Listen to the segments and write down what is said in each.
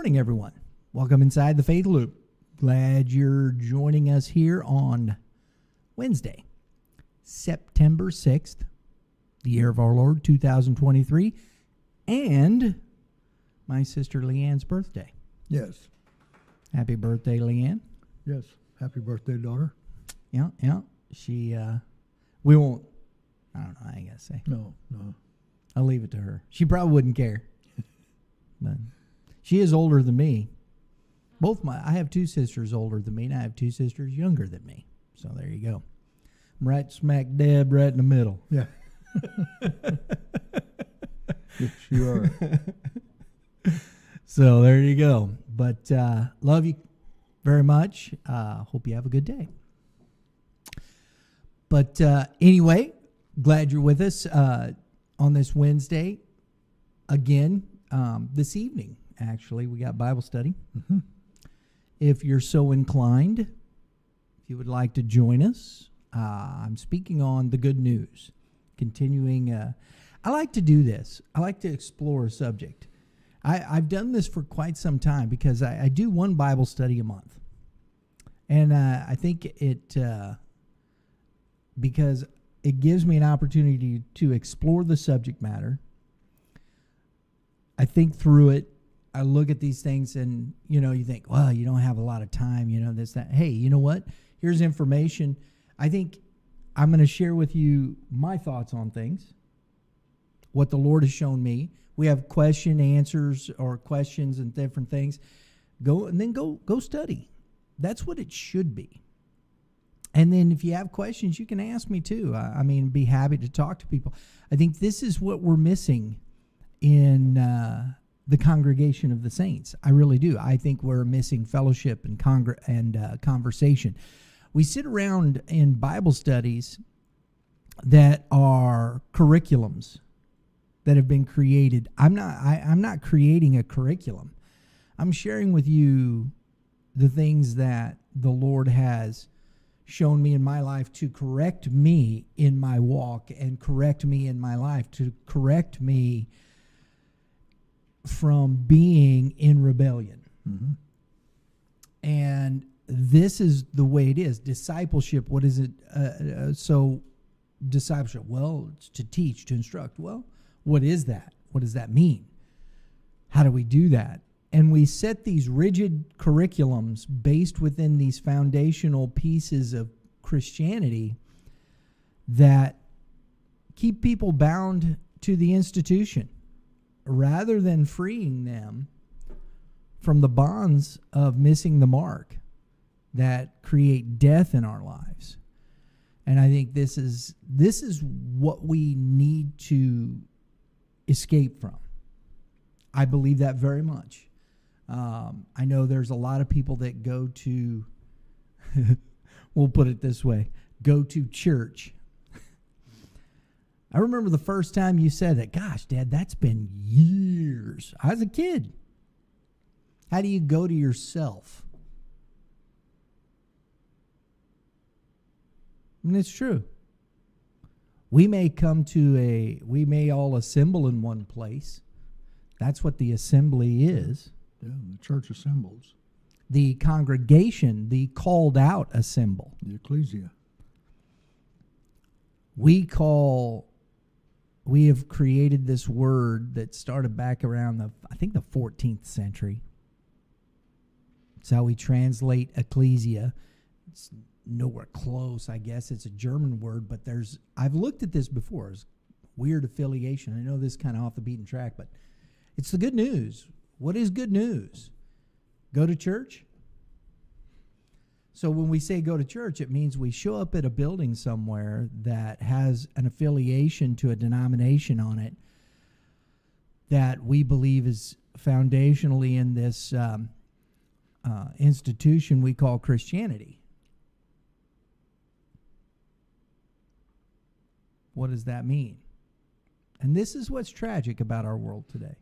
morning, everyone. Welcome inside the Faith Loop. Glad you're joining us here on Wednesday, September 6th, the year of our Lord, 2023, and my sister Leanne's birthday. Yes. Happy birthday, Leanne. Yes. Happy birthday, daughter. Yeah. She, we won't, I don't know, I ain't gonna say. No. I'll leave it to her. She probably wouldn't care. But she is older than me. I have two sisters older than me, and I have two sisters younger than me. So there you go. I'm right smack dab right in the middle. Yeah. Yes, you are. So there you go. But love you very much. Hope you have a good day. But anyway, glad you're with us on this Wednesday. Again, this evening, actually, we got Bible study. Mm-hmm. If you're so inclined, if you would like to join us, I'm speaking on the good news. Continuing, I like to do this. I like to explore a subject. I've done this for quite some time because I do one Bible study a month. And I think it, because it gives me an opportunity to explore the subject matter. I think through it. I look at these things and, you think, well, you don't have a lot of time, this, that. Hey, you know what? Here's information. I think I'm going to share with you my thoughts on things, what the Lord has shown me. We have question answers or questions and different things. Go study. That's what it should be. And then if you have questions, you can ask me too. Be happy to talk to people. I think this is what we're missing in the congregation of the saints. I really do. I think we're missing fellowship and conversation. We sit around in Bible studies that are curriculums that have been created. I'm not creating a curriculum. I'm sharing with you the things that the Lord has shown me in my life to correct me in my walk and correct me in my life, to correct me from being in rebellion. Mm-hmm. And this is the way it is. Discipleship, what is it? Discipleship, well, it's to teach, to instruct. Well, what is that? What does that mean? How do we do that? And we set these rigid curriculums based within these foundational pieces of Christianity that keep people bound to the institution, rather than freeing them from the bonds of missing the mark that create death in our lives. And I think this is what we need to escape from. I believe that very much. I know there's a lot of people that go to, we'll put it this way, go to church. I remember the first time you said that. Gosh, Dad, that's been years. I was a kid. How do you go to yourself? And it's true. We may all assemble in one place. That's what the assembly is. Yeah, the church assembles. The congregation, the called out assemble. The ecclesia. We have created this word that started back around the 14th century. It's how we translate ecclesia. It's nowhere close, I guess. It's a German word, but I've looked at this before. It's weird affiliation. I know this is kind of off the beaten track, but it's the good news. What is good news? Go to church? So when we say go to church, it means we show up at a building somewhere that has an affiliation to a denomination on it that we believe is foundationally in this institution we call Christianity. What does that mean? And this is what's tragic about our world today.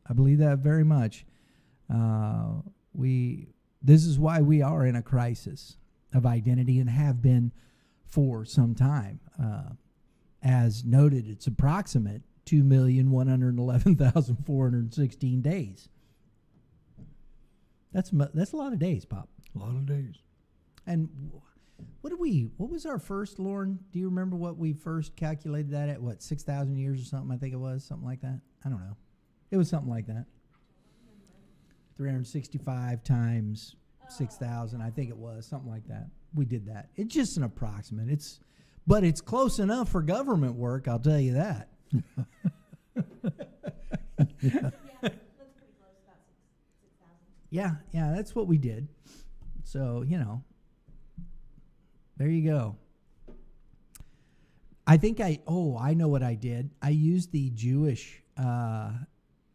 I believe that very much. This is why we are in a crisis of identity and have been for some time. As noted, it's approximate 2,111,416 days. That's a lot of days, Pop. A lot of days. And what was our first, Lauren? Do you remember what we first calculated that at? What, 6,000 years or something? I think it was something like that. I don't know. It was something like that. 365 times 6,000. I think it was something like that. We did that. It's just an approximate. But it's close enough for government work. I'll tell you that. Yeah, that's pretty close, about 6,000. Yeah, that's what we did. So, there you go. I think I know what I did. I used the Jewish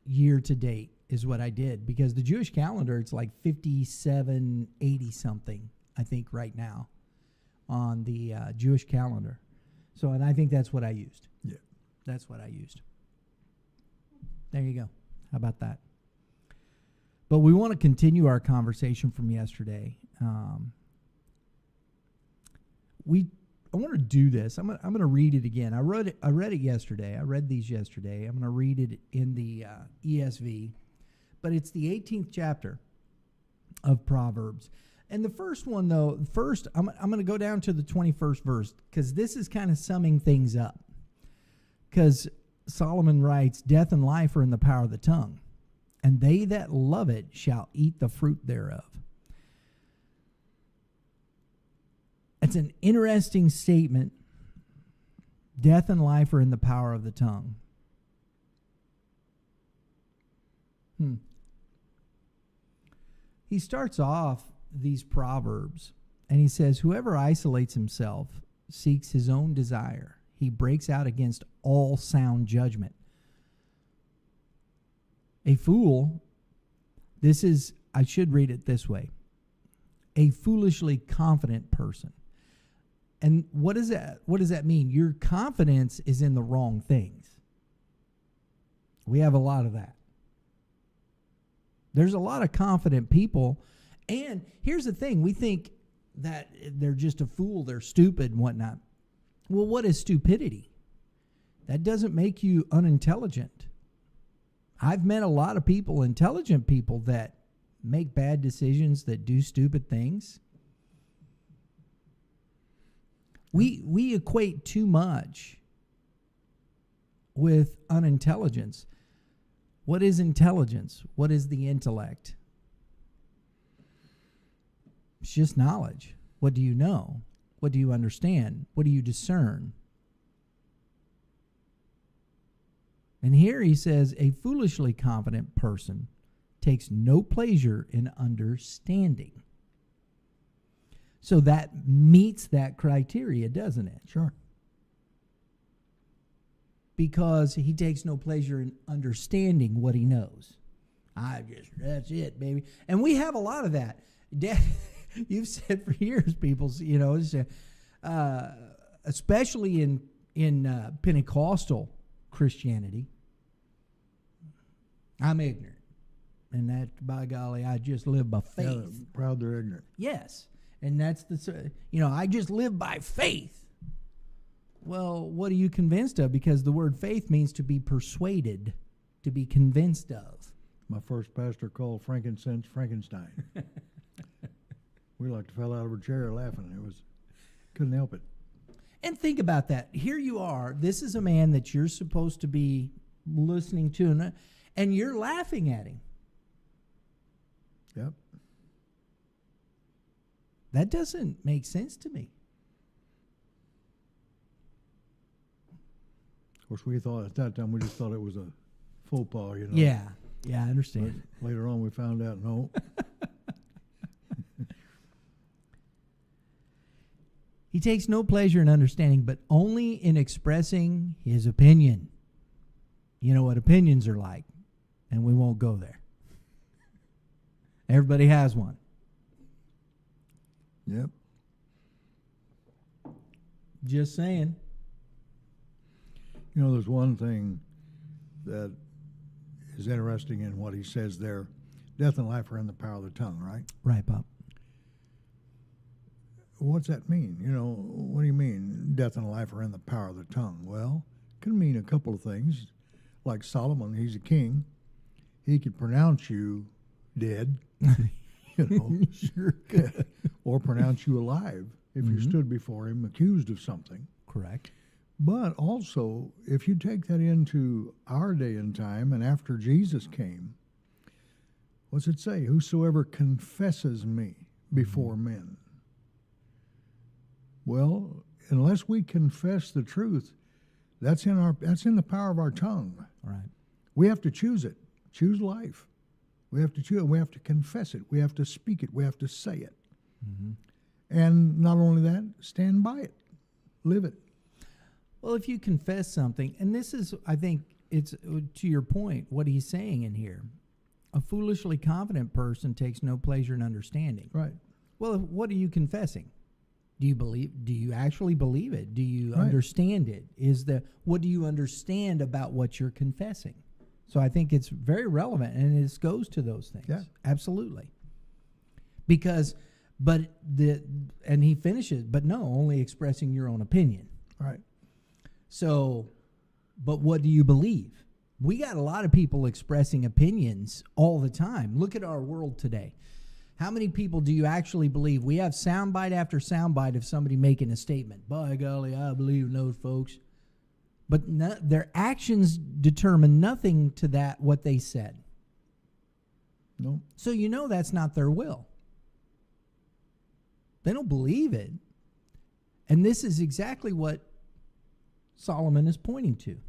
year to date is what I did, because the Jewish calendar, it's like 5780 something, I think, right now on the Jewish calendar. So, and I think that's what I used. Yeah. That's what I used. There you go. How about that? But we want to continue our conversation from yesterday. I want to do this. I'm going to read it again. I read it yesterday. I read these yesterday. I'm going to read it in the ESV. But it's the 18th chapter of Proverbs. And the first one, though, I'm going to go down to the 21st verse, because this is kind of summing things up. Because Solomon writes, "Death and life are in the power of the tongue, and they that love it shall eat the fruit thereof." It's an interesting statement. Death and life are in the power of the tongue. He starts off these Proverbs, and he says, "Whoever isolates himself seeks his own desire. He breaks out against all sound judgment." A fool, I should read it this way, a foolishly confident person. And what does that mean? Your confidence is in the wrong things. We have a lot of that. There's a lot of confident people. And here's the thing. We think that they're just a fool, they're stupid and whatnot. Well, what is stupidity? That doesn't make you unintelligent. I've met a lot of people, intelligent people, that make bad decisions, that do stupid things. We equate too much with unintelligence. What is intelligence? What is the intellect? It's just knowledge. What do you know? What do you understand? What do you discern? And here he says, a foolishly confident person takes no pleasure in understanding. So that meets that criteria, doesn't it? Sure. Because he takes no pleasure in understanding what he knows. That's it, baby. And we have a lot of that. You've said for years, people, especially in Pentecostal Christianity, I'm ignorant. And that, by golly, I just live by faith. Yeah, proud they're ignorant. Yes. And that's I just live by faith. Well, what are you convinced of? Because the word faith means to be persuaded, to be convinced of. My first pastor called frankincense Frankenstein. We like fell out of our chair laughing. Couldn't help it. And think about that. Here you are. This is a man that you're supposed to be listening to, and you're laughing at him. Yep. That doesn't make sense to me. Of course, we thought at that time, we just thought it was a faux pas, Yeah, I understand. But later on, we found out, no. He takes no pleasure in understanding, but only in expressing his opinion. You know what opinions are like, and we won't go there. Everybody has one. Yep. Just saying. There's one thing that is interesting in what he says there. Death and life are in the power of the tongue, right? Right, Pop. What's that mean? What do you mean death and life are in the power of the tongue? Well, it can mean a couple of things. Like Solomon, he's a king. He could pronounce you dead. you know, Sure could. or pronounce you alive if you Mhm. stood before him accused of something. Correct. But also, if you take that into our day and time, and after Jesus came, what's it say? Whosoever confesses me before men. Well, unless we confess the truth, that's in the power of our tongue. Right. We have to choose it. Choose life. We have to choose it. We have to confess it. We have to speak it. We have to say it. Mm-hmm. And not only that, stand by it. Live it. Well, if you confess something, and this is, I think, it's to your point, what he's saying in here. A foolishly confident person takes no pleasure in understanding. Right. Well, what are you confessing? Do you actually believe it? Do you Right. understand it? What do you understand about what you're confessing? So I think it's very relevant, and it goes to those things. Yeah. Absolutely. And he finishes, but no, only expressing your own opinion. Right. So, but what do you believe? We got a lot of people expressing opinions all the time. Look at our world today. How many people do you actually believe? We have soundbite after soundbite of somebody making a statement. By golly, I believe in those folks. But their actions determine nothing to that what they said. No. So you know that's not their will. They don't believe it. And this is exactly what Solomon is pointing to.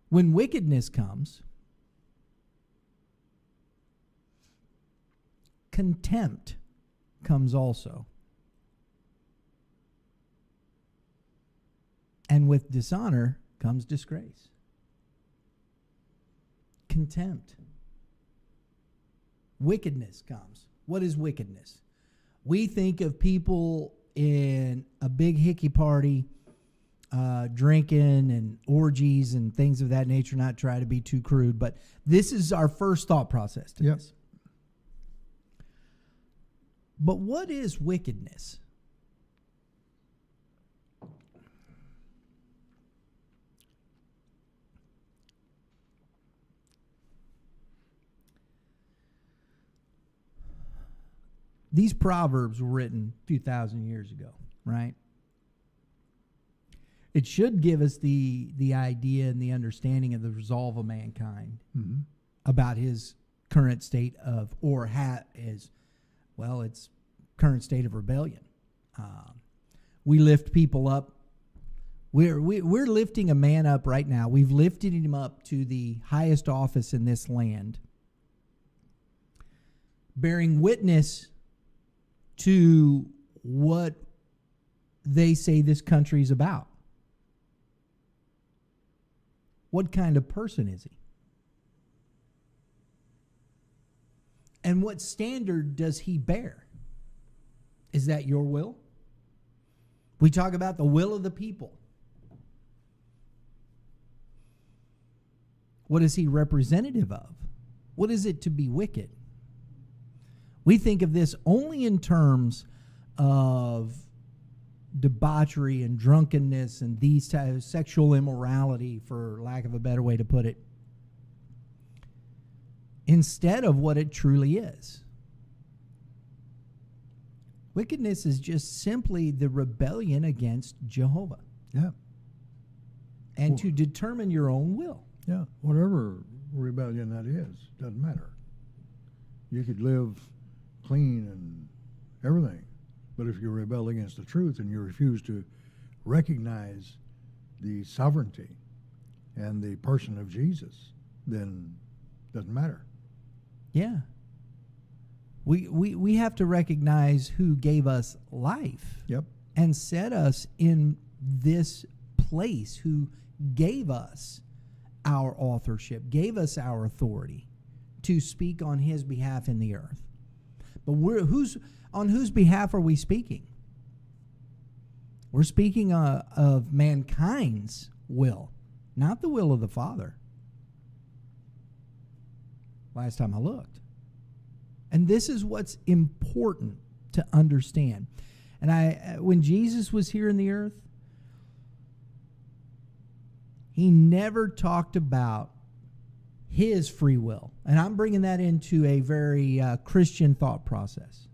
When wickedness comes, contempt comes also. And with dishonor comes disgrace. Contempt. Wickedness comes. What is wickedness? We think of people in a big hickey party, drinking and orgies and things of that nature, not try to be too crude, but this is our first thought process to Yep. this. But what is wickedness? These Proverbs were written 2,000 years ago, right? It should give us the idea and the understanding of the resolve of mankind Mm-hmm. about his current state of, its current state of rebellion. We lift people up. We're lifting a man up right now. We've lifted him up to the highest office in this land, bearing witness to what they say this country is about. What kind of person is he? And what standard does he bear? Is that your will? We talk about the will of the people. What is he representative of? What is it to be wicked? We think of this only in terms of debauchery and drunkenness and these types of sexual immorality, for lack of a better way to put it, instead of what it truly is. Wickedness is just simply the rebellion against Jehovah. Yeah. And to determine your own will. Yeah. Whatever rebellion that is, doesn't matter. You could live clean and everything, but if you rebel against the truth and you refuse to recognize the sovereignty and the person of Jesus, then it doesn't matter. Yeah. We have to recognize who gave us life. Yep. And set us in this place, who gave us our authorship, gave us our authority to speak on his behalf in the earth. But on whose behalf are we speaking? We're speaking of mankind's will, not the will of the Father. Last time I looked. And this is what's important to understand. And when Jesus was here in the earth, he never talked about his free will. And I'm bringing that into a very Christian thought process.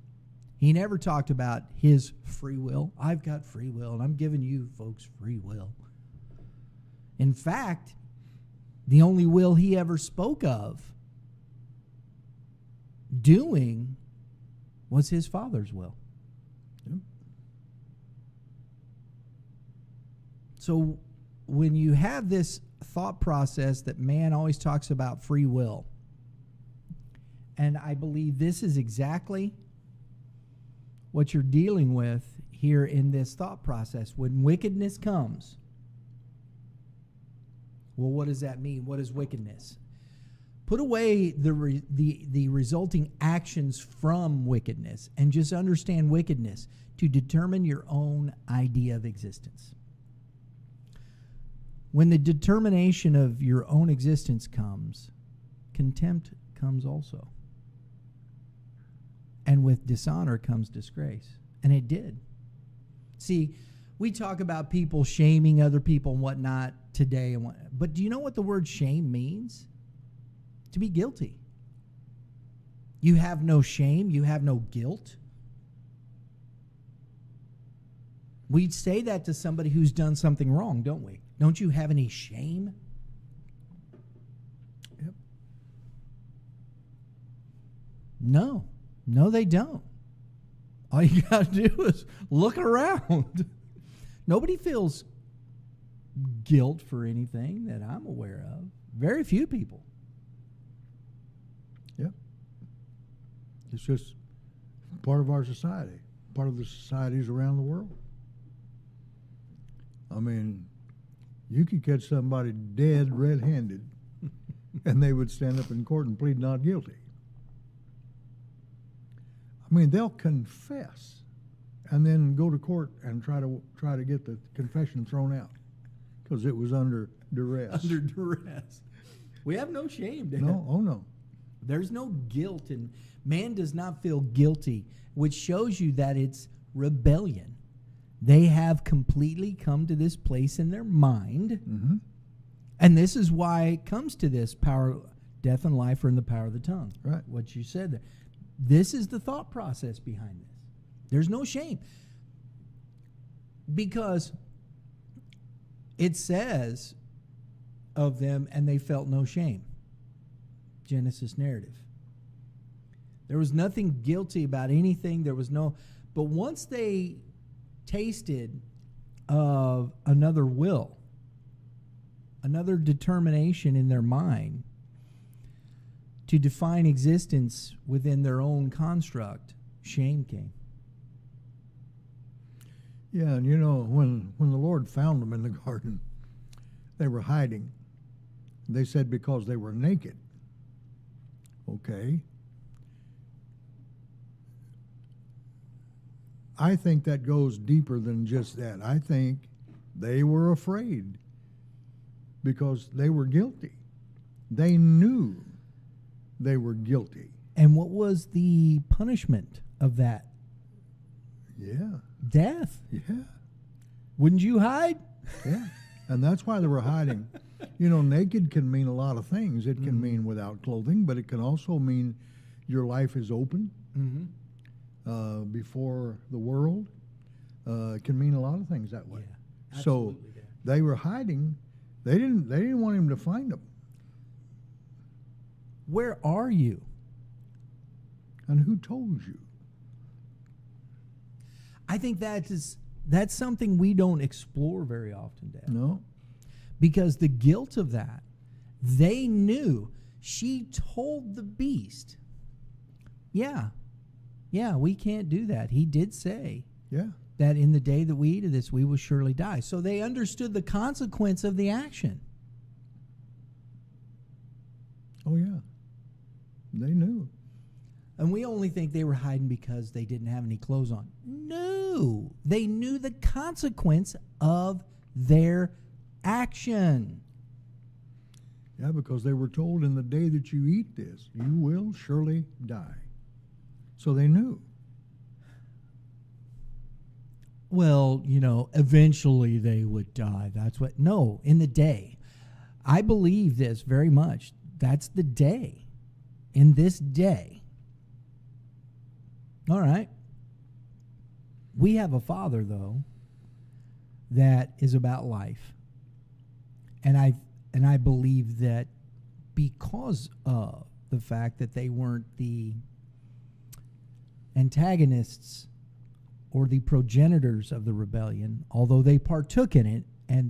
He never talked about his free will. I've got free will, and I'm giving you folks free will. In fact, the only will he ever spoke of doing was his Father's will. Yep. So when you have this thought process that man always talks about free will, and I believe this is exactly what you're dealing with here in this thought process. When wickedness comes, well, what does that mean? What is wickedness? Put away the resulting actions from wickedness and just understand wickedness to determine your own idea of existence. When the determination of your own existence comes, contempt comes also. And with dishonor comes disgrace. And it did. See, we talk about people shaming other people and whatnot today, but do you know what the word shame means? To be guilty. You have no shame, you have no guilt. We'd say that to somebody who's done something wrong, don't we? Don't you have any shame? Yep. No, they don't. All you got to do is look around. Nobody feels guilt for anything that I'm aware of. Very few people. Yep. It's just part of our society, part of the societies around the world. I mean, you could catch somebody dead red-handed and they would stand up in court and plead not guilty. I mean, they'll confess and then go to court and try to get the confession thrown out because it was under duress. Under duress. We have no shame, Dad. No, oh no. There's no guilt, and man does not feel guilty, which shows you that it's rebellion. They have completely come to this place in their mind, Mm-hmm. and this is why it comes to this power, death and life are in the power of the tongue. Right. What you said there. This is the thought process behind this. There's no shame. Because it says of them, and they felt no shame. Genesis narrative. There was nothing guilty about anything. There was no, but once they tasted of another will, another determination in their mind to define existence within their own construct, shame came. Yeah, and you know, when the Lord found them in the garden, they were hiding. They said because they were naked. Okay. I think that goes deeper than just that. I think they were afraid because they were guilty. They knew they were guilty. And what was the punishment of that? Yeah. Death. Yeah. Wouldn't you hide? Yeah. And that's why they were hiding. You know, naked can mean a lot of things. It can mean without clothing, but it can also mean your life is open before the world. It can mean a lot of things that way. Yeah, So absolutely, yeah. they were hiding. They didn't want him to find them. Where are you? And who told you? I think that's something we don't explore very often, Dad. No. Because the guilt of that, they knew. She told the beast, yeah, we can't do that. He did say Yeah. that in the day that we eat of this, we will surely die. So they understood the consequence of the action. Oh, yeah. They knew. And we only think they were hiding because they didn't have any clothes on. No, they knew the consequence of their action. Yeah, because they were told in the day that you eat this, you will surely die. So they knew. Well, eventually they would die. That's what, no, in the day. I believe this very much. That's the day. In this day. All right. We have a Father, though, that is about life. And I believe that because of the fact that they weren't the antagonists or the progenitors of the rebellion, although they partook in it and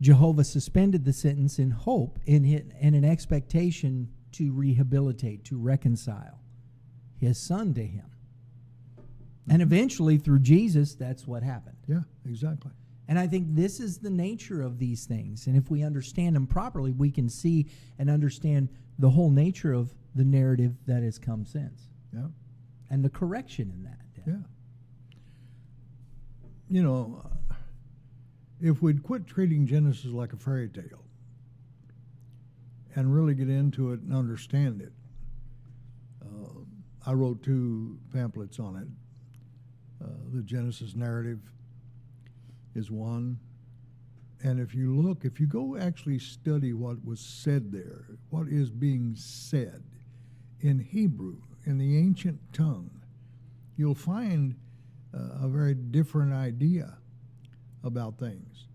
Jehovah suspended the sentence in hope, in an expectation to rehabilitate, to reconcile his son to him. And eventually, through Jesus, that's what happened. Yeah, exactly. And I think this is the nature of these things. And if we understand them properly, we can see and understand the whole nature of the narrative that has come since. Yeah. And the correction in that. Yeah. You know, if we'd quit treating Genesis like a fairy tale and really get into it and understand it, I wrote 2 pamphlets on it. The Genesis narrative is one. And if you go actually study what was said there, what is being said in Hebrew, in the ancient tongue, you'll find a very different idea about things.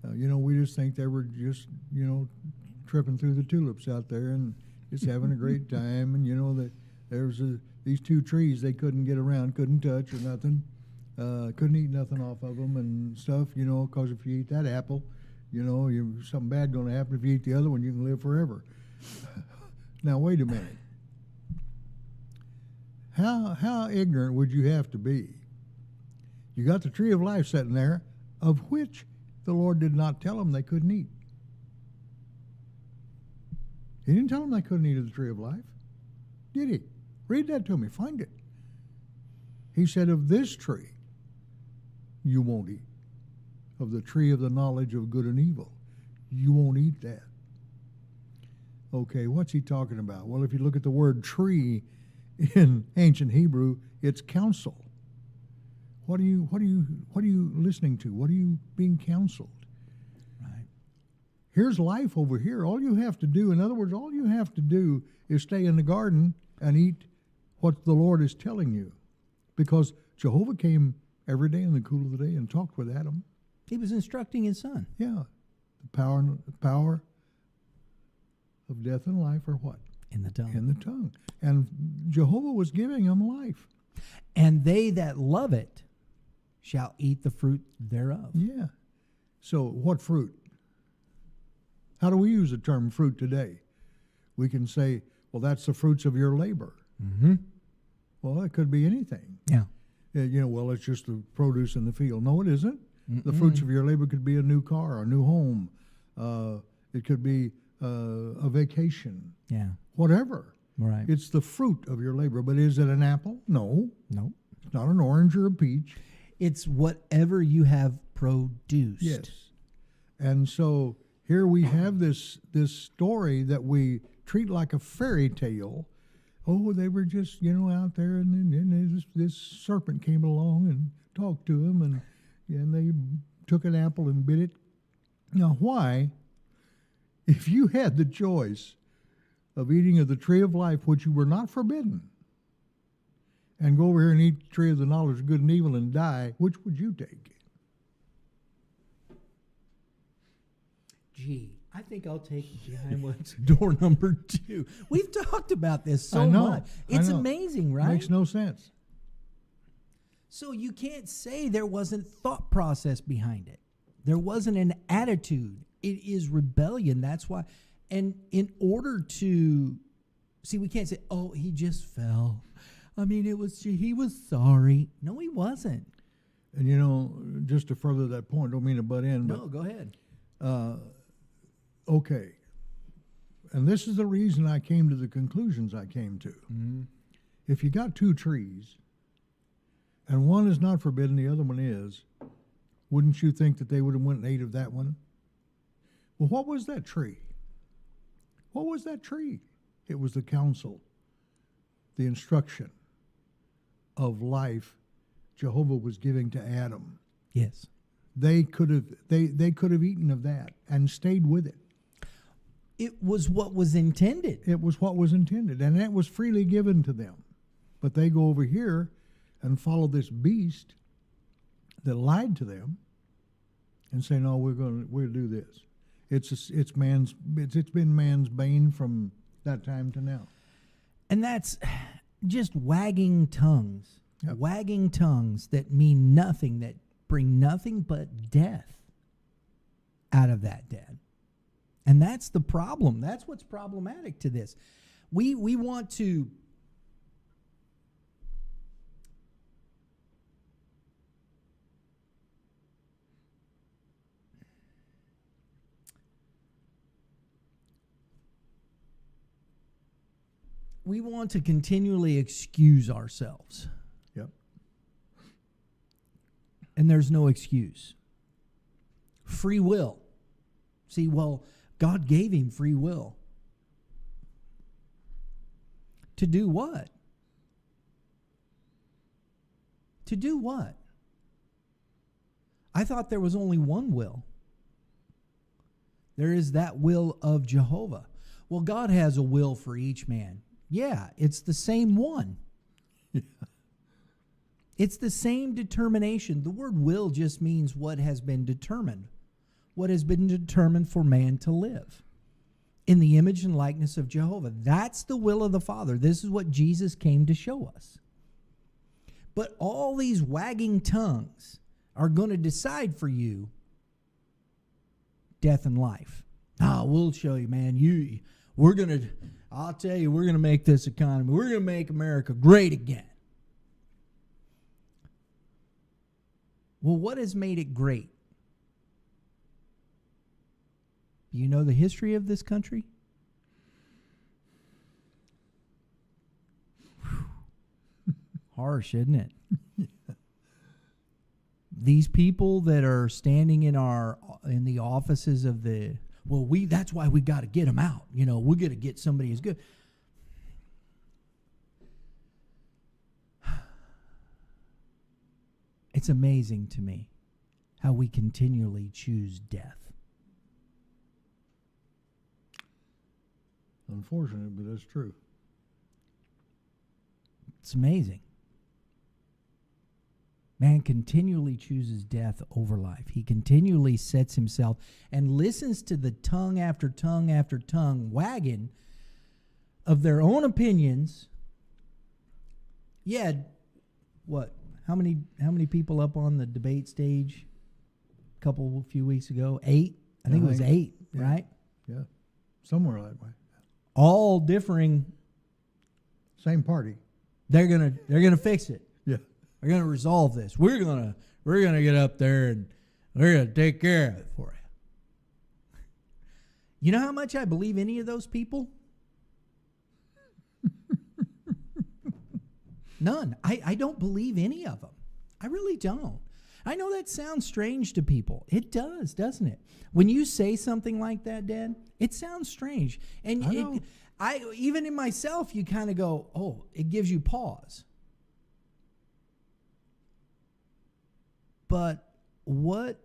We just think they were just, tripping through the tulips out there and just having a great time. And, that there's these 2 trees they couldn't get around, couldn't touch or nothing. Couldn't eat nothing off of them and stuff, because if you eat that apple, something bad going to happen. If you eat the other one, you can live forever. Now, wait a minute. How ignorant would you have to be? You got the tree of life sitting there, of which the Lord did not tell them they couldn't eat. He didn't tell them they couldn't eat of the tree of life, did he? Read that to me. Find it. He said, of this tree you won't eat. Of the tree of the knowledge of good and evil, you won't eat that. Okay, what's he talking about? Well, if you look at the word tree in ancient Hebrew, it's counsel. What are you listening to? What are you being counseled? Right. Here's life over here. All you have to do, in other words, all you have to do is stay in the garden and eat what the Lord is telling you. Because Jehovah came every day in the cool of the day and talked with Adam. He was instructing his son. Yeah. The power of death and life are what? In the tongue. In the tongue. And Jehovah was giving him life. And they that love it shall eat the fruit thereof. Yeah. So what fruit? How do we use the term fruit today? We can say, well, that's the fruits of your labor. Mm-hmm. Well, it could be anything. Yeah. Well, it's just the produce in the field. No, it isn't. Mm-mm. The fruits of your labor could be a new car, a new home. It could be a vacation. Yeah. Whatever. Right. It's the fruit of your labor. But is it an apple? No. No. It's not an orange or a peach. It's whatever you have produced. Yes. And so here we have this story that we treat like a fairy tale. Oh, they were just, out there, and then this serpent came along and talked to him, and they took an apple and bit it. Now, why, if you had the choice of eating of the tree of life, which you were not forbidden, and go over here and eat the tree of the knowledge of good and evil and die, which would you take? Gee, I think I'll take behind what's door number 2. We've talked about this so much. It's amazing, right? Makes no sense. So you can't say there wasn't thought process behind it. There wasn't an attitude. It is rebellion. That's why. And in order to see, we can't say, oh, he just fell. I mean, he was sorry. No, he wasn't. And just to further that point, don't mean to butt in, No, go ahead. Okay. And this is the reason I came to the conclusions I came to. Mm-hmm. If you got 2 trees, and one is not forbidden, the other one is, wouldn't you think that they would have went and ate of that one? Well, what was that tree? What was that tree? It was the counsel, the instruction of life Jehovah was giving to Adam. Yes. they could have eaten of that and stayed with it. It was what was intended. It was what was intended, and that was freely given to them. But they go over here and follow this beast that lied to them and say, no, we'll do this. It's been man's bane from that time to now. And that's just wagging tongues. Yep. Wagging tongues that mean nothing, that bring nothing but death out of that dead. And that's the problem. That's what's problematic to this. We want to continually excuse ourselves. Yep. And there's no excuse. Free will. See, well, God gave him free will. To do what? To do what? I thought there was only one will. There is that will of Jehovah. Well, God has a will for each man. Yeah, it's the same one. It's the same determination. The word will just means what has been determined. What has been determined for man to live in the image and likeness of Jehovah. That's the will of the Father. This is what Jesus came to show us. But all these wagging tongues are going to decide for you death and life. We'll show you, man. I'll tell you, we're going to make this economy. We're going to make America great again. Well, what has made it great? Do you know the history of this country? Harsh, isn't it? These people that are standing in the offices of that's why we got to get them out. We're going to get somebody as good. It's amazing to me how we continually choose death. Unfortunate, but that's true. It's amazing. Man continually chooses death over life. He continually sets himself and listens to the tongue after tongue after tongue wagging of their own opinions. Yeah, what? How many people up on the debate stage a few weeks ago? 8? I think it was 8, yeah, right? Yeah, somewhere that way. All differing. Same party. They're gonna fix it. Yeah. We're gonna resolve this. We're gonna get up there and we're gonna take care of it for you. You know how much I believe any of those people? None. I don't believe any of them. I really don't. I know that sounds strange to people. It does, doesn't it? When you say something like that, Dad, it sounds strange. And even in myself, you kind of go, oh, it gives you pause. But what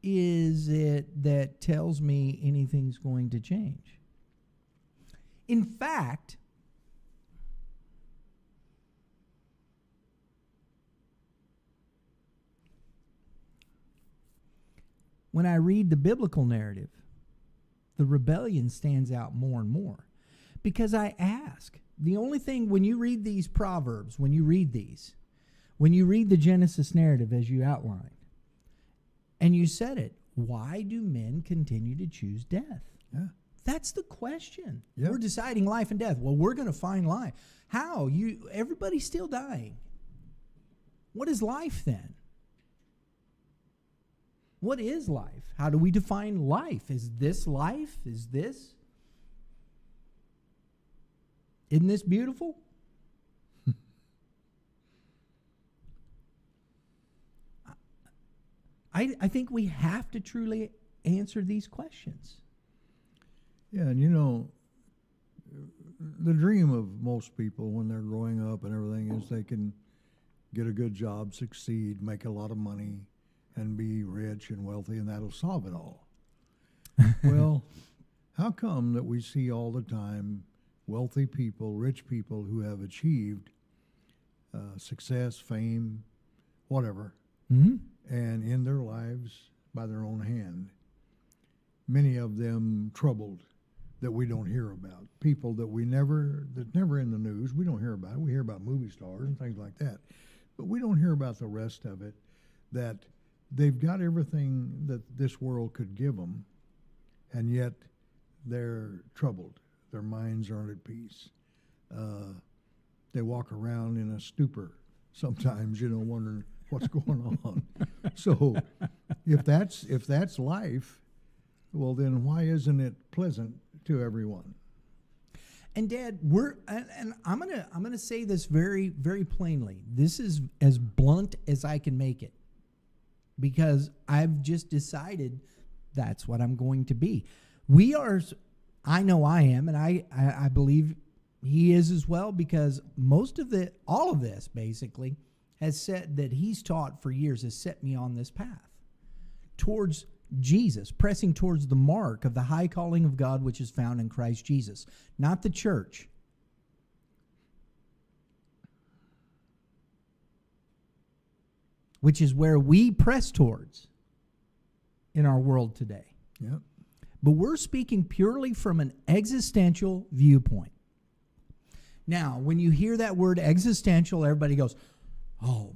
is it that tells me anything's going to change? In fact, when I read the biblical narrative, the rebellion stands out more and more. Because I ask, the only thing, when you read these Proverbs, when you read the Genesis narrative as you outline, and you said it, why do men continue to choose death? Yeah. That's the question. Yep. We're deciding life and death. Well, we're going to find life. How? Everybody's still dying. What is life then? What is life? How do we define life? Is this life? Isn't this beautiful? I think we have to truly answer these questions. Yeah, and the dream of most people when they're growing up and everything is they can get a good job, succeed, make a lot of money, and be rich and wealthy, and that'll solve it all. Well, how come that we see all the time wealthy people, rich people who have achieved success, fame, whatever, Mm-hmm. and in their lives by their own hand, many of them troubled that we don't hear about, people that that's never in the news, we don't hear about it. We hear about movie stars and things like that, but we don't hear about the rest of it, that they've got everything that this world could give them, and yet they're troubled. Their minds aren't at peace. They walk around in a stupor sometimes, wondering what's going on. So if that's life, well, then why isn't it pleasant to everyone? And Dad, I'm gonna say this very, very plainly. This is as blunt as I can make it, because I've just decided that's what I'm going to be. I know I am, and I believe he is as well, because all of this basically has said that he's taught for years, has set me on this path towards Jesus, pressing towards the mark of the high calling of God which is found in Christ Jesus, not the church. Which is where we press towards in our world today. Yep. But we're speaking purely from an existential viewpoint. Now, when you hear that word existential, everybody goes, oh,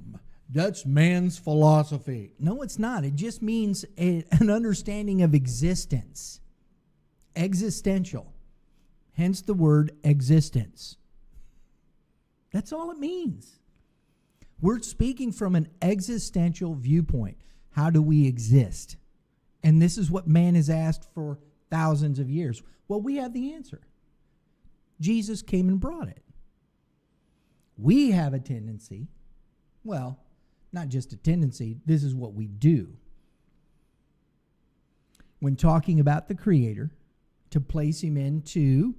that's man's philosophy. No, it's not. It just means an understanding of existence. Existential. Hence the word existence. That's all it means. We're speaking from an existential viewpoint. How do we exist? And this is what man has asked for thousands of years. Well, we have the answer. Jesus came and brought it. We have a tendency, well, not just a tendency, this is what we do. When talking about the Creator, to place him into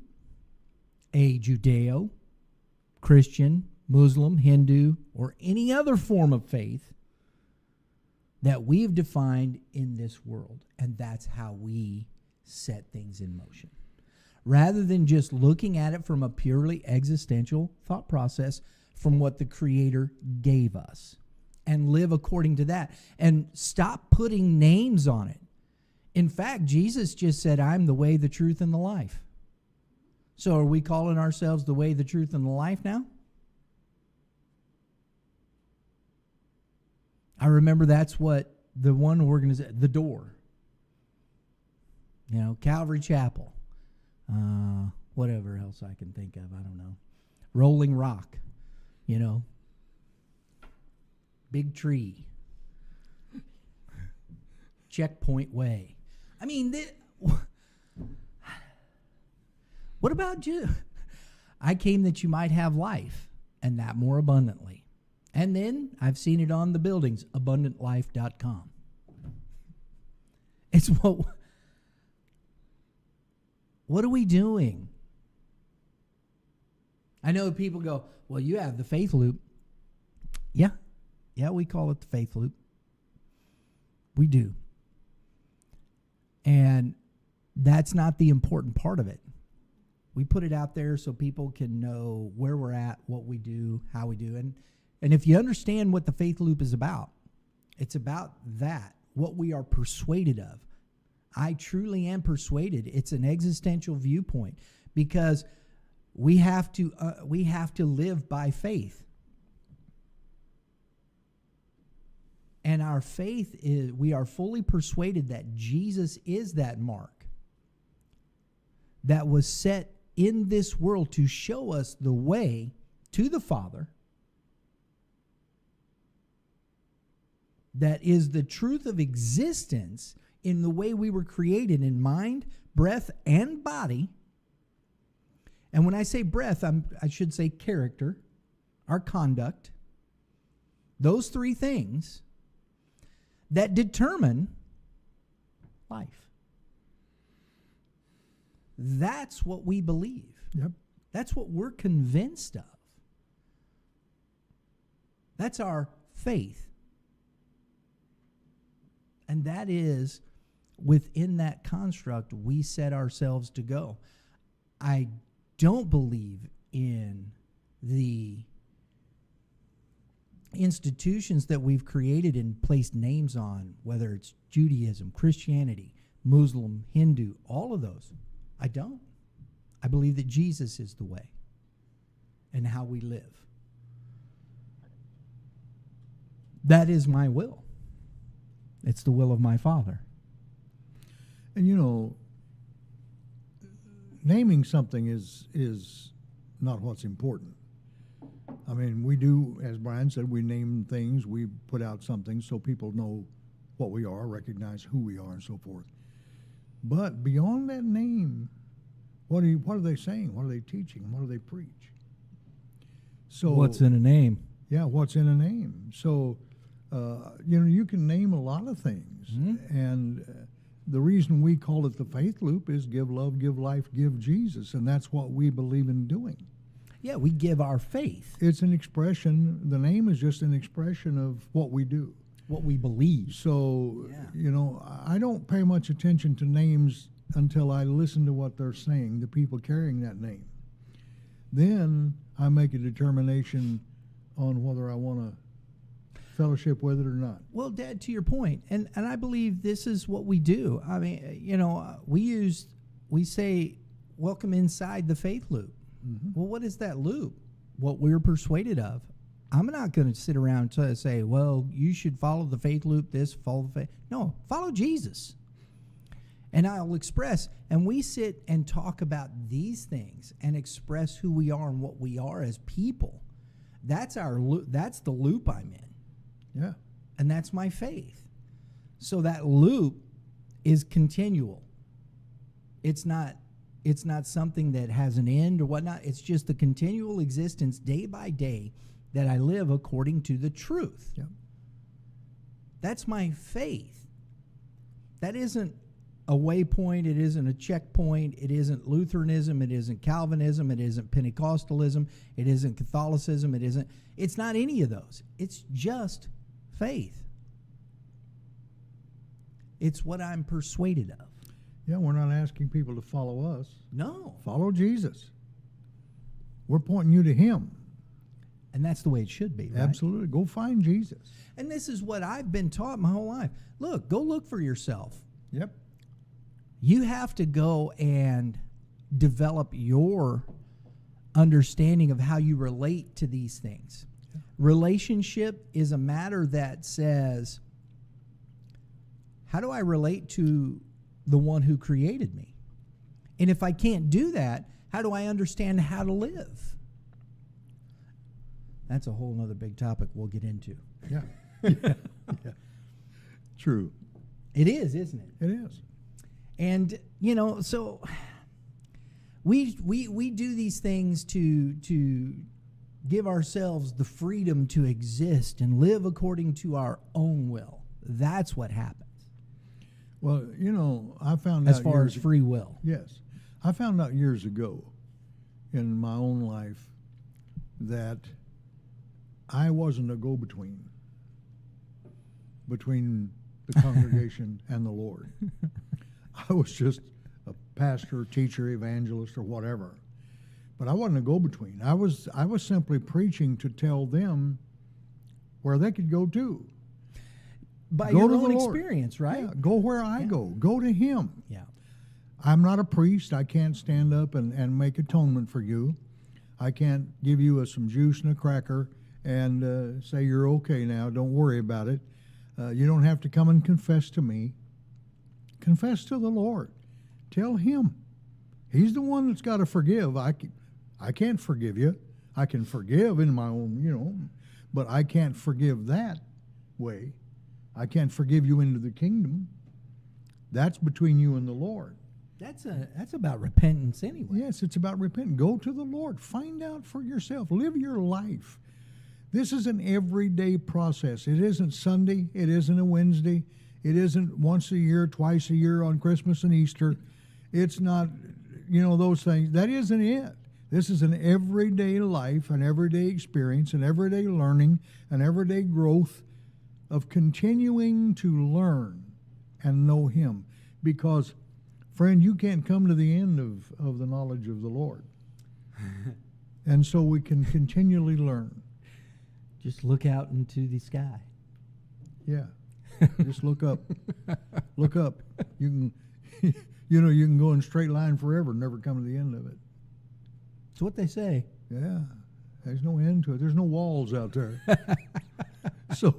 a Judeo, Christian, Muslim, Hindu, or any other form of faith that we have defined in this world. And that's how we set things in motion. Rather than just looking at it from a purely existential thought process from what the Creator gave us, and live according to that, and stop putting names on it. In fact, Jesus just said, I'm the way, the truth, and the life. So are we calling ourselves the way, the truth, and the life now? I remember that's what the one organization, the Door, Calvary Chapel, whatever else I can think of, I don't know. Rolling Rock, Big Tree, Checkpoint Way. I mean, what about you? I came that you might have life, and that more abundantly. And then I've seen it on the buildings, abundantlife.com. It's what are we doing? I know people go, well, you have the faith loop. Yeah, we call it the faith loop. We do. And that's not the important part of it. We put it out there so people can know where we're at, what we do, how we do. And if you understand what the faith loop is about, it's about that, what we are persuaded of. I truly am persuaded. It's an existential viewpoint, because we have to live by faith. And our faith is, we are fully persuaded that Jesus is that mark that was set in this world to show us the way to the Father, that is the truth of existence in the way we were created in mind, breath, and body. And when I say breath, I should say character, our conduct, those three things that determine life. That's what we believe. Yep. That's what we're convinced of. That's our faith. And that is, within that construct, we set ourselves to go. I don't believe in the institutions that we've created and placed names on, whether it's Judaism, Christianity, Muslim, Hindu, all of those. I don't. I believe that Jesus is the way and how we live. That is my will. It's the will of my Father. And you know, naming something is not what's important. I mean, we do, as Brian said, we name things, we put out something so people know what we are, recognize who we are, and so forth. But beyond that name, what are they saying? What are they teaching? What do they preach? So What's in a name? Yeah, what's in a name? So, you know, you can name a lot of things, and the reason we call it the faith loop is give love, give life, give Jesus, and that's what we believe in doing. Yeah, we give our faith, It's an expression. The name is just an expression of what we do. what we believe. So, Yeah. you know, I don't pay much attention to names until I listen to what they're saying, the people carrying that name. Then I make a determination on whether I want to fellowship with it or not. Well, Dad, to your point, and I believe this is what we do. I mean, you know, we say, welcome inside the faith loop. Well, what is that loop? What we're persuaded of. I'm not going to sit around and say, well, you should follow the faith loop, follow the faith. No, follow Jesus. And I'll express, and we sit and talk about these things and express who we are and what we are as people. That's our loop. That's the loop I'm in. Yeah. And that's my faith. So that loop is continual. It's not something that has an end or whatnot. It's just the continual existence day by day that I live according to the truth. Yeah. That's my faith. That isn't a waypoint. It isn't a checkpoint. It isn't Lutheranism. It isn't Calvinism. It isn't Pentecostalism. It isn't Catholicism. It's not any of those. It's just faith. It's what I'm persuaded of. Yeah, we're not asking people to follow us. No. Follow Jesus. We're pointing you to Him. And that's the way it should be, right? Absolutely. Go find Jesus. And this is what I've been taught my whole life. Look, go look for yourself. Yep. You have to go and develop your understanding of how you relate to these things. Yeah. Relationship is a matter that says, how do I relate to the one who created me? And if I can't do that, how do I understand how to live? That's a whole nother big topic we'll get into. Yeah. Yeah. True. It is, isn't it? It is. And, you know, so we do these things to give ourselves the freedom to exist and live according to our own will. That's what happens. Well, you know, I found out as far as free will. Yes. I found out years ago in my own life that I wasn't a go-between between the congregation and the Lord. I was just a pastor, teacher, evangelist, or whatever. But I wasn't a go-between. I was simply preaching to tell them where they could go to. By Go your to own the Lord. experience, right? Yeah, go where I go. Go to Him. Yeah. I'm not a priest. I can't stand up and make atonement for you. I can't give you some juice and a cracker and say you're okay now. Don't worry about it. You don't have to come and confess to me. Confess to the Lord. Tell Him. He's the one that's got to forgive. I can't forgive you. I can forgive in my own, but I can't forgive that way. I can't forgive you into the kingdom. That's between you and the Lord. That's about repentance anyway. Yes, it's about repentance. Go to the Lord. Find out for yourself. Live your life. This is an everyday process. It isn't Sunday. It isn't a Wednesday. It isn't once a year, twice a year on Christmas and Easter. It's not, those things. That isn't it. This is an everyday life, an everyday experience, an everyday learning, an everyday growth of continuing to learn and know Him. Because, friend, you can't come to the end of the knowledge of the Lord. And so we can continually learn. Just look out into the sky. Yeah. Just look up. Look up. You can, you can go in a straight line forever and never come to the end of it. It's what they say. Yeah. There's no end to it. There's no walls out there. So,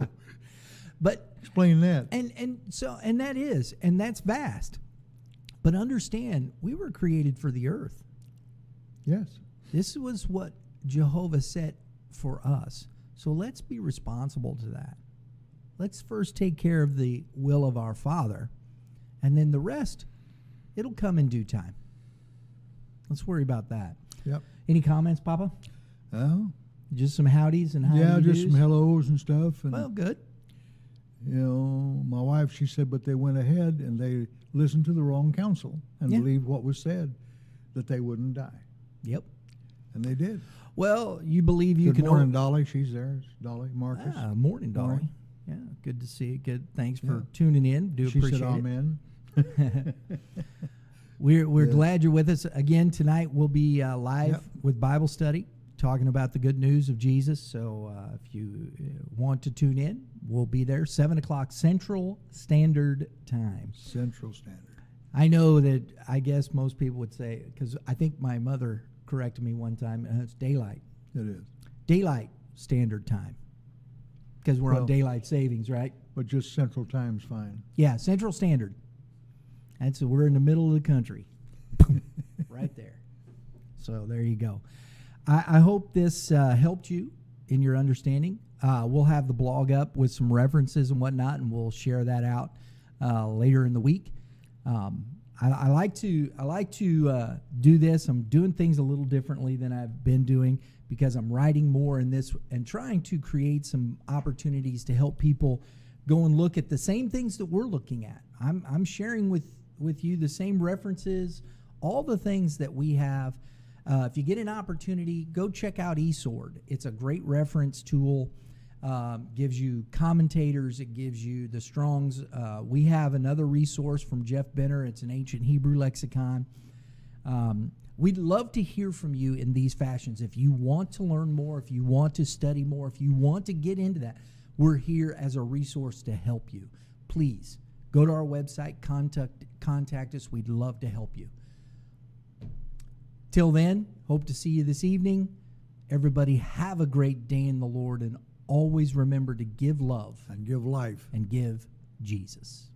But explain that. and that's vast. But understand, we were created for the earth. Yes. This was what Jehovah set for us. So let's be responsible to that. Let's first take care of the will of our Father, and then the rest, it'll come in due time. Let's worry about that. Yep. Any comments, Papa? Oh. Just some howdies and Yeah, howdy just some hellos and stuff. And, Well, good. my wife, she said, but they went ahead and they listened to the wrong counsel and Yeah. believed what was said, that they wouldn't die. Yep. And they did. Well, you believe you Good can... morning, Dolly. She's there. It's Dolly Marcus. Morning, Dolly. Morning. Yeah, good to see you. Good. Thanks Yeah. for tuning in. Do She appreciate said it. amen. We're Yeah. glad you're with us again tonight. We'll be live Yep. with Bible study, talking about the good news of Jesus. So if you want to tune in, we'll be there 7:00 Central Standard Time. Central Standard. I know that I guess most people would say, because I think my mother corrected me one time, it's daylight Standard Time, because we're on Well- daylight savings, right? But just Central Time's fine. Yeah, Central Standard. We're in the middle of the country, right there. So there you go. I hope this helped you in your understanding. We'll have the blog up with some references and whatnot, and we'll share that out later in the week. I like to do this. I'm doing things a little differently than I've been doing because I'm writing more in this and trying to create some opportunities to help people go and look at the same things that we're looking at. I'm sharing with you the same references, all the things that we have. If you get an opportunity, go check out eSword. It's a great reference tool. Gives you commentators. It gives you the Strongs. We have another resource from Jeff Benner. It's an ancient Hebrew lexicon. We'd love to hear from you in these fashions. If you want to learn more, if you want to study more, if you want to get into that, we're here as a resource to help you. Please go to our website, contact us. We'd love to help you. Till then, hope to see you this evening. Everybody have a great day in the Lord, and always remember to give love And give life. and give Jesus.